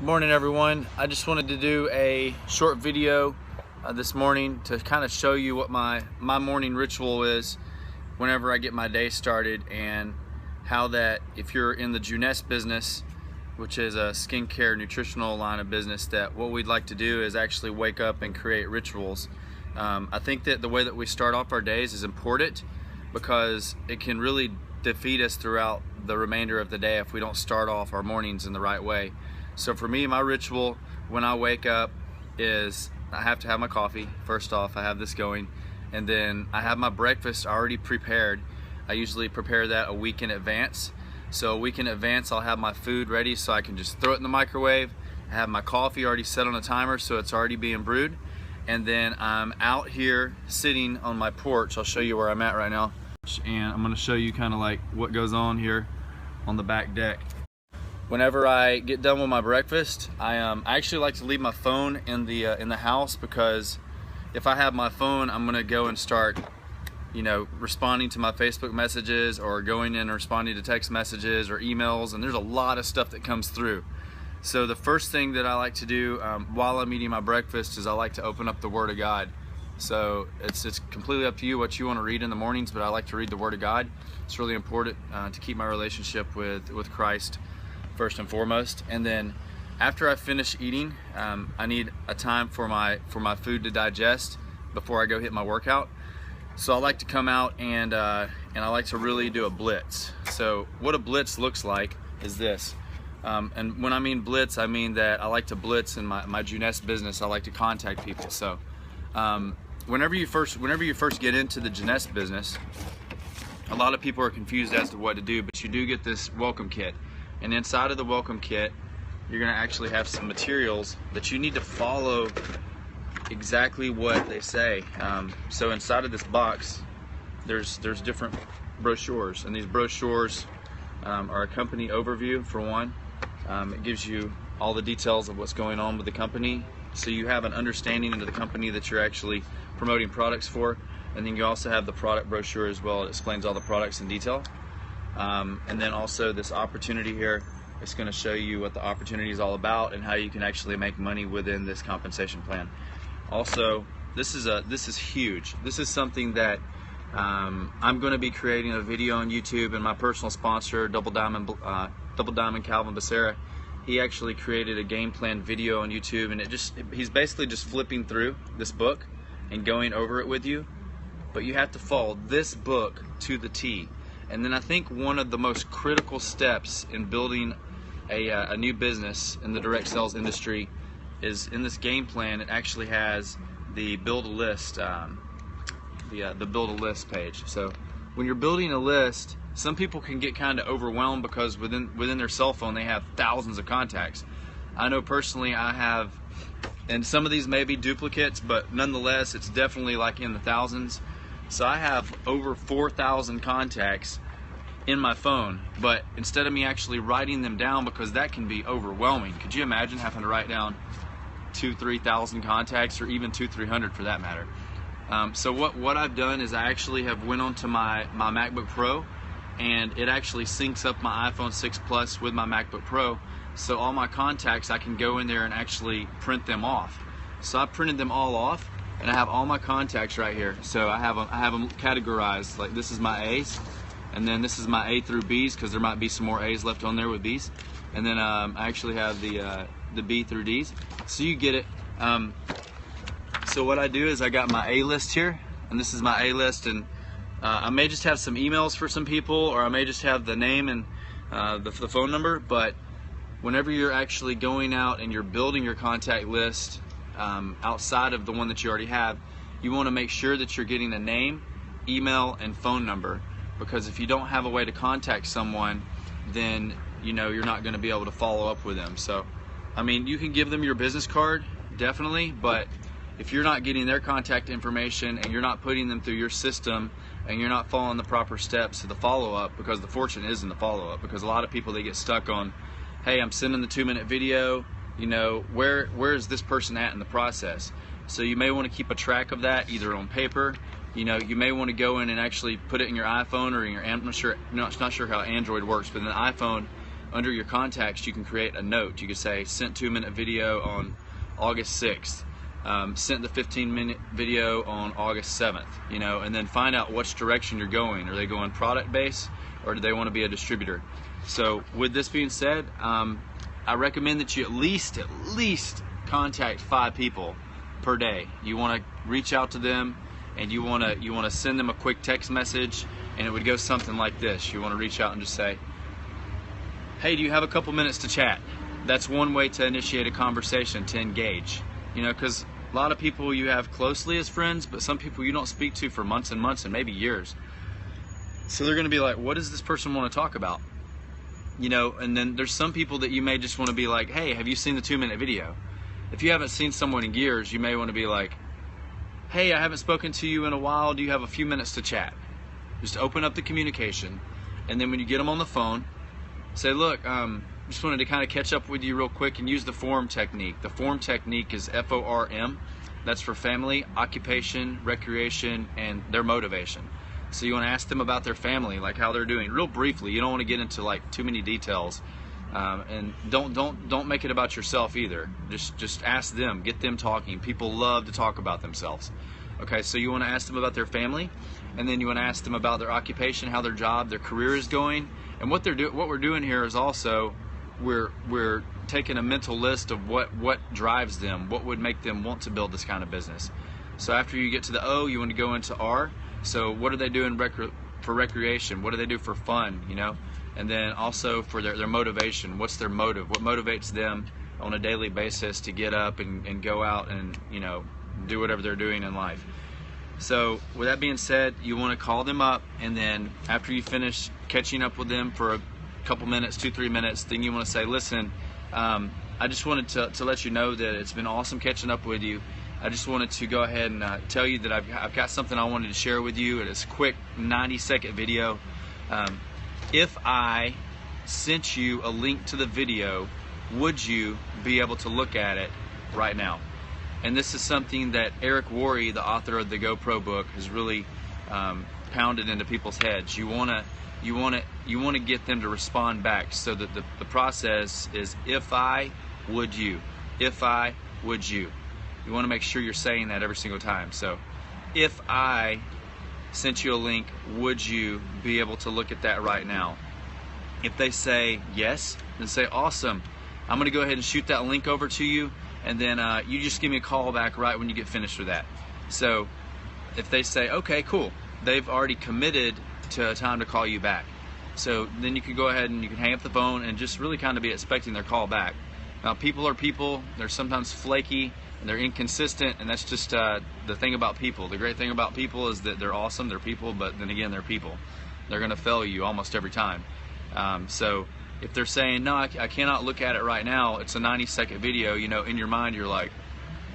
Good morning, everyone. I just wanted to do a short video this morning to kind of show you what my morning ritual is whenever I get my day started, and how that if you're in the Jeunesse business, which is a skincare nutritional line of business, that what we'd like to do is actually wake up and create rituals. I think that the way that we start off our days is important because it can really defeat us throughout the remainder of the day if we don't start off our mornings in the right way. So for me, my ritual when I wake up is I have to have my coffee. First off, I have this going, and then I have my breakfast already prepared. I usually prepare that a week in advance. So a week in advance, I'll have my food ready so I can just throw it in the microwave. I have my coffee already set on a timer so it's already being brewed. And then I'm out here sitting on my porch. I'll show you where I'm at right now. And I'm gonna show you kind of like what goes on here on the back deck. Whenever I get done with my breakfast, I actually like to leave my phone in the house, because if I have my phone, I'm gonna go and start, responding to my Facebook messages, or going in and responding to text messages or emails, and there's a lot of stuff that comes through. So the first thing that I like to do while I'm eating my breakfast is I like to open up the Word of God. So it's completely up to you what you want to read in the mornings, but I like to read the Word of God. It's really important to keep my relationship with Christ first and foremost. And then after I finish eating, I need a time for my food to digest before I go hit my workout. So I like to come out and I like to really do a blitz. So what a blitz looks like is this. And when I mean blitz, I mean that I like to blitz in my Jeunesse business. I like to contact people. So whenever you first get into the Jeunesse business, a lot of people are confused as to what to do, but you do get this welcome kit. And inside of the welcome kit, you're gonna actually have some materials that you need to follow exactly what they say. So inside of this box, there's different brochures, and these brochures are a company overview for one. It gives you all the details of what's going on with the company, so you have an understanding into the company that you're actually promoting products for. And then you also have the product brochure as well. It explains all the products in detail. And then also this opportunity here, it's going to show you what the opportunity is all about and how you can actually make money within this compensation plan. Also, this is huge. This is something that I'm going to be creating a video on YouTube, and my personal sponsor, Double Diamond Calvin Becerra, he actually created a game plan video on YouTube, and he's basically just flipping through this book and going over it with you. But you have to follow this book to the T. And then I think one of the most critical steps in building a new business in the direct sales industry is in this game plan. It actually has the build a list, the build a list page. So when you're building a list, some people can get kind of overwhelmed because within their cell phone they have thousands of contacts. I know personally I have, and some of these may be duplicates, but nonetheless it's definitely like in the thousands. So I have over 4,000 contacts in my phone, but instead of me actually writing them down, because that can be overwhelming. Could you imagine having to write down 2,000-3,000 contacts, or even 200-300 for that matter? So what I've done is I actually have went onto my MacBook Pro, and it actually syncs up my iPhone 6 Plus with my MacBook Pro. So all my contacts, I can go in there and actually print them off. So I printed them all off, and I have all my contacts right here. So I have them categorized. Like this is my A's, and then this is my A through B's, because there might be some more A's left on there with B's. And then I actually have the B through D's. So you get it. So what I do is I got my A list here, and this is my A list, and I may just have some emails for some people, or I may just have the name and the phone number. But whenever you're actually going out and you're building your contact list outside of the one that you already have, you want to make sure that you're getting a name, email, and phone number, because if you don't have a way to contact someone, then you're not going to be able to follow up with them. So I mean, you can give them your business card, definitely, but if you're not getting their contact information and you're not putting them through your system and you're not following the proper steps to the follow-up, because the fortune is in the follow-up, because a lot of people, they get stuck on, hey, I'm sending the 2-minute video, where is this person at in the process? So you may want to keep a track of that, either on paper. You may want to go in and actually put it in your iPhone or in your, I'm not sure how Android works, but in the iPhone, under your contacts, you can create a note. You could say, sent 2-minute video on August 6th, sent the 15-minute video on August 7th, you know, and then find out which direction you're going. Are they going product based, or do they want to be a distributor? So with this being said, I recommend that you at least contact 5 people per day. You want to reach out to them, and you want to send them a quick text message, and it would go something like this. You want to reach out and just say, hey, do you have a couple minutes to chat? That's one way to initiate a conversation, to engage. You know, because a lot of people you have closely as friends, but some people you don't speak to for months and months and maybe years. So they're going to be like, what does this person want to talk about? You know, and then there's some people that you may just want to be like, hey, have you seen the 2-minute video? If you haven't seen someone in years, you may want to be like, hey, I haven't spoken to you in a while. Do you have a few minutes to chat? Just open up the communication, and then when you get them on the phone, say, look, just wanted to kind of catch up with you real quick, and use the FORM technique. The FORM technique is FORM. That's for family, occupation, recreation, and their motivation. So you want to ask them about their family, like how they're doing, real briefly. You don't want to get into like too many details, and don't make it about yourself either. Just ask them, get them talking. People love to talk about themselves. Okay, so you want to ask them about their family, and then you want to ask them about their occupation, how their job, their career is going, and what we're doing here is also we're taking a mental list of what drives them, what would make them want to build this kind of business. So after you get to the O, you want to go into R. So what are they doing for recreation? What do they do for fun, you know? And then also for their motivation. What's their motive? What motivates them on a daily basis to get up and go out and, you know, do whatever they're doing in life? So with that being said, you want to call them up, and then after you finish catching up with them for a couple minutes, 2-3 minutes, then you want to say, listen, I just wanted to let you know that it's been awesome catching up with you. I just wanted to go ahead and tell you that I've got something I wanted to share with you. It's a quick 90-second video. If I sent you a link to the video, would you be able to look at it right now? And this is something that Eric Worre, the author of the GoPro book, has really pounded into people's heads. You want to get them to respond back. So that the process is, if I, would you? If I, would you? You want to make sure you're saying that every single time. So, if I sent you a link, would you be able to look at that right now? If they say yes, then say, awesome. I'm going to go ahead and shoot that link over to you, and then you just give me a call back right when you get finished with that. So, if they say, okay, cool, they've already committed to a time to call you back. So then you can go ahead and you can hang up the phone and just really kind of be expecting their call back. Now, people are people. They're sometimes flaky, and they're inconsistent, and that's just the thing about people. The great thing about people is that they're awesome, they're people, but then again, they're people. They're going to fail you almost every time. So if they're saying, no, I cannot look at it right now, it's a 90-second video, you know, in your mind you're like,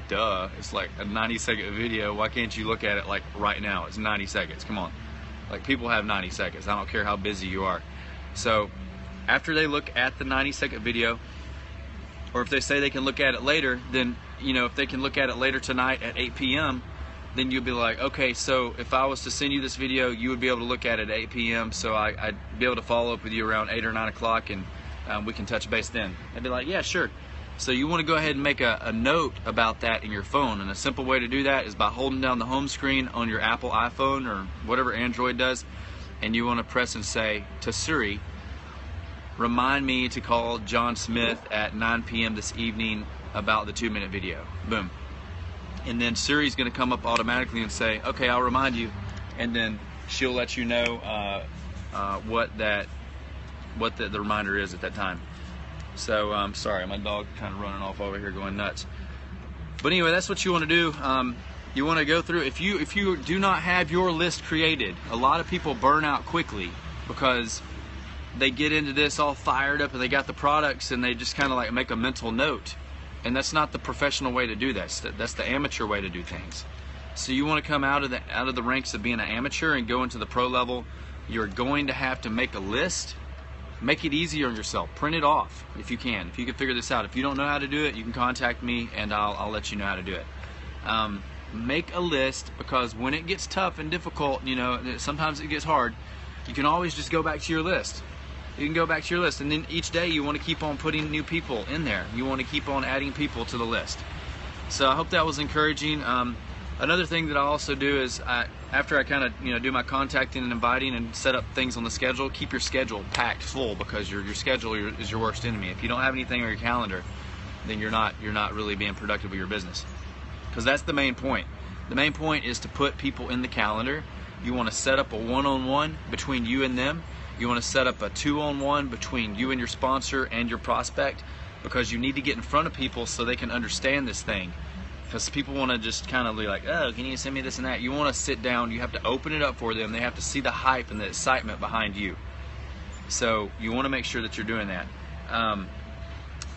duh, it's like a 90-second video, why can't you look at it like right now? It's 90 seconds, come on. Like, people have 90 seconds, I don't care how busy you are. So after they look at the 90-second video, or if they say they can look at it later, then, you know, if they can look at it later tonight at 8 p.m., then you'll be like, okay, so if I was to send you this video, you would be able to look at it at 8 p.m., so I'd be able to follow up with you around 8 or 9 o'clock, and we can touch base then. I'd be like, yeah, sure. So you want to go ahead and make a note about that in your phone, and a simple way to do that is by holding down the home screen on your Apple iPhone or whatever Android does, and you want to press and say to Siri, remind me to call John Smith at 9 p.m. this evening about the 2-minute video. Boom. And then Siri's going to come up automatically and say, okay, I'll remind you, and then she'll let you know what the reminder is at that time. So sorry, my dog kind of running off over here going nuts. But anyway, that's what you want to do. You want to go through, if you do not have your list created, a lot of people burn out quickly because they get into this all fired up and they got the products and they just kind of like make a mental note. And that's not the professional way to do that. That's the amateur way to do things. So you want to come out of the ranks of being an amateur and go into the pro level. You're going to have to make a list. Make it easier on yourself. Print it off if you can. If you can figure this out. If you don't know how to do it, you can contact me and I'll let you know how to do it. Make a list, because when it gets tough and difficult, you know, sometimes it gets hard, you can always just go back to your list. you can go back to your list. And then each day you want to keep on putting new people in there. You want to keep on adding people to the list. So I hope that was encouraging. Another thing that I also do is after I kind of do my contacting and inviting and set up things on the schedule, keep your schedule packed full, because your schedule is your worst enemy. If you don't have anything on your calendar, then you're not really being productive with your business. Because that's the main point. The main point is to put people in the calendar. You want to set up a one-on-one between you and them. You want to set up a two-on-one between you and your sponsor and your prospect, because you need to get in front of people so they can understand this thing. Because people want to just kind of be like, oh, can you send me this and that? You want to sit down. You have to open it up for them. They have to see the hype and the excitement behind you. So you want to make sure that you're doing that.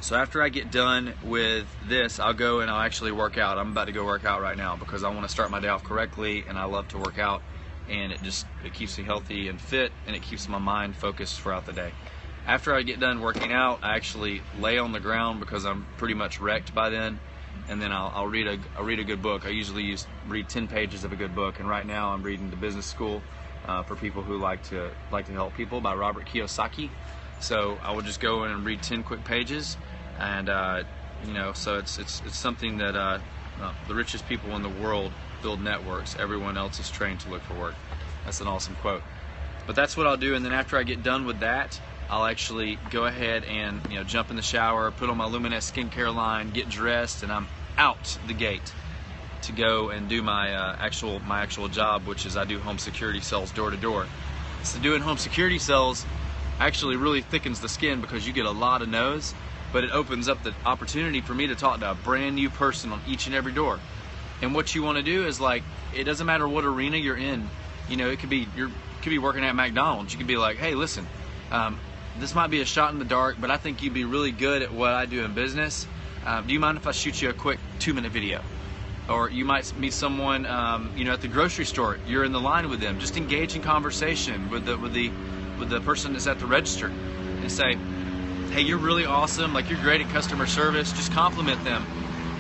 So after I get done with this, I'll go and I'll actually work out. I'm about to go work out right now because I want to start my day off correctly, and I love to work out, and it keeps me healthy and fit, and it keeps my mind focused throughout the day. After I get done working out, I actually lay on the ground because I'm pretty much wrecked by then, and then I'll read a good book. I usually read 10 pages of a good book, and right now I'm reading The Business School for people who like to help people by Robert Kiyosaki. So I will just go in and read 10 quick pages, and so it's something that the richest people in the world build networks. Everyone else is trained to look for work. That's an awesome quote. But that's what I'll do, and then after I get done with that, I'll actually go ahead and jump in the shower, put on my Luminous skincare line, get dressed, and I'm out the gate to go and do my actual job, which is I do home security sales door to door. So doing home security sales actually really thickens the skin because you get a lot of no's, but it opens up the opportunity for me to talk to a brand new person on each and every door. And what you want to do is, like, it doesn't matter what arena you're in. It could be you could be working at McDonald's. You could be like, hey, listen, this might be a shot in the dark, but I think you'd be really good at what I do in business. Do you mind if I shoot you a quick 2-minute video? Or you might meet someone, at the grocery store. You're in the line with them. Just engage in conversation with the person that's at the register, and say, hey, you're really awesome. Like, you're great at customer service. Just compliment them,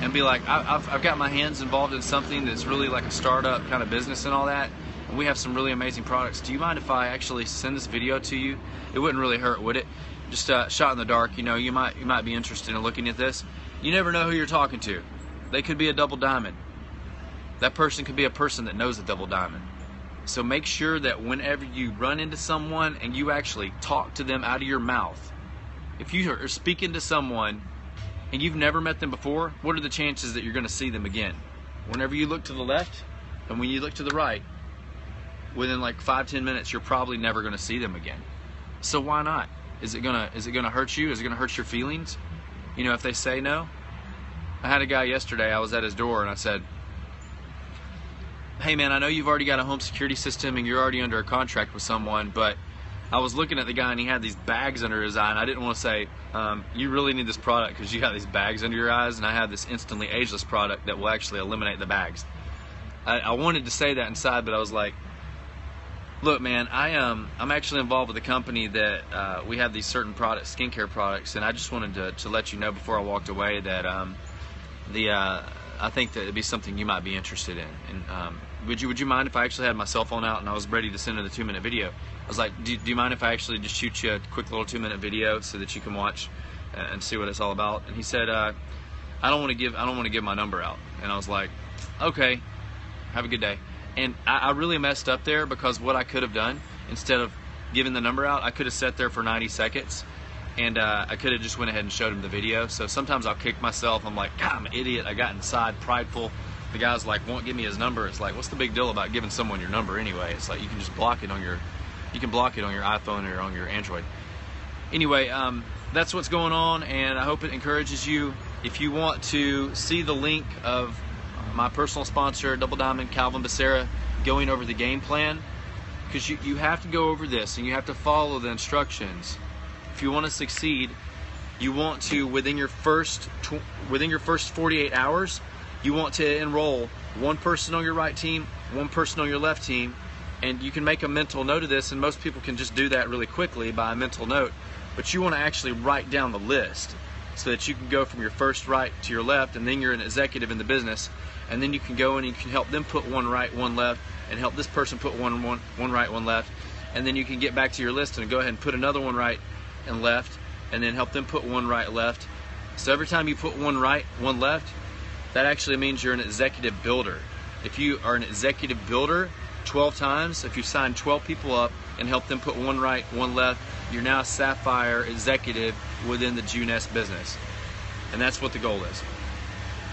and be like, I've got my hands involved in something that's really like a startup kind of business and all that. And we have some really amazing products. Do you mind if I actually send this video to you? It wouldn't really hurt, would it? Just a shot in the dark. You might be interested in looking at this. You never know who you're talking to. They could be a double diamond. That person could be a person that knows a double diamond. So make sure that whenever you run into someone and you actually talk to them out of your mouth, if you are speaking to someone and you've never met them before, what are the chances that you're going to see them again? Whenever you look to the left and when you look to the right, within like 5-10 minutes, you're probably never going to see them again. So why not? Is it gonna hurt you? Is it gonna hurt your feelings? If they say no. I had a guy yesterday. I was at his door and I said, hey man, I know you've already got a home security system and you're already under a contract with someone, but I was looking at the guy and he had these bags under his eye, and I didn't want to say, you really need this product because you got these bags under your eyes, and I have this instantly ageless product that will actually eliminate the bags. I wanted to say that inside, but I was like, look, man, I'm actually involved with a company that we have these certain products, skincare products, and I just wanted to let you know before I walked away that I think that it'd be something you might be interested in. And would you mind if I actually had my cell phone out and I was ready to send her the 2-minute video? I was like, do you mind if I actually just shoot you a quick little 2-minute video so that you can watch and see what it's all about? And he said, I don't want to give my number out. And I was like, okay, have a good day. And I really messed up there, because what I could have done, instead of giving the number out, I could have sat there for 90 seconds and I could have just went ahead and showed him the video. So sometimes I'll kick myself. I'm like, God, I'm an idiot. I got inside, prideful. The guy's like, won't give me his number. It's like, what's the big deal about giving someone your number anyway? It's like, you can just block it on your iPhone or on your Android. Anyway, that's what's going on, and I hope it encourages you. If you want to see the link of my personal sponsor, Double Diamond, Calvin Becerra, going over the game plan, because you have to go over this and you have to follow the instructions. If you want to succeed, you want to, within your first 48 hours, you want to enroll one person on your right team, one person on your left team, and you can make a mental note of this, and most people can just do that really quickly by a mental note, but you want to actually write down the list so that you can go from your first right to your left, and then you're an executive in the business, and then you can go and you can help them put one right, one left, and help this person put one right, one left, and then you can get back to your list and go ahead and put another one right and left, and then help them put one right, left. So every time you put one right, one left, that actually means you're an executive builder. If you are an executive builder 12 times, if you sign 12 people up and help them put one right, one left, you're now a Sapphire executive within the Jeunesse business. And that's what the goal is.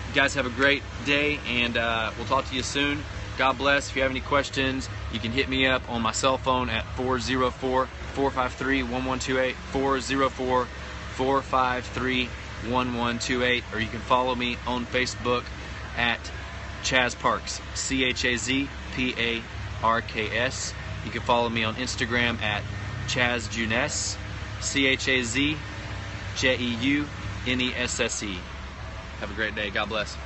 You guys have a great day, and we'll talk to you soon. God bless. If you have any questions, you can hit me up on my cell phone at 404-453-1128, 404-453-1128, or you can follow me on Facebook at Chaz Parks, ChazParks. You can follow me on Instagram at Chaz Jeunesse, ChazJeunesse. Have a great day. God bless.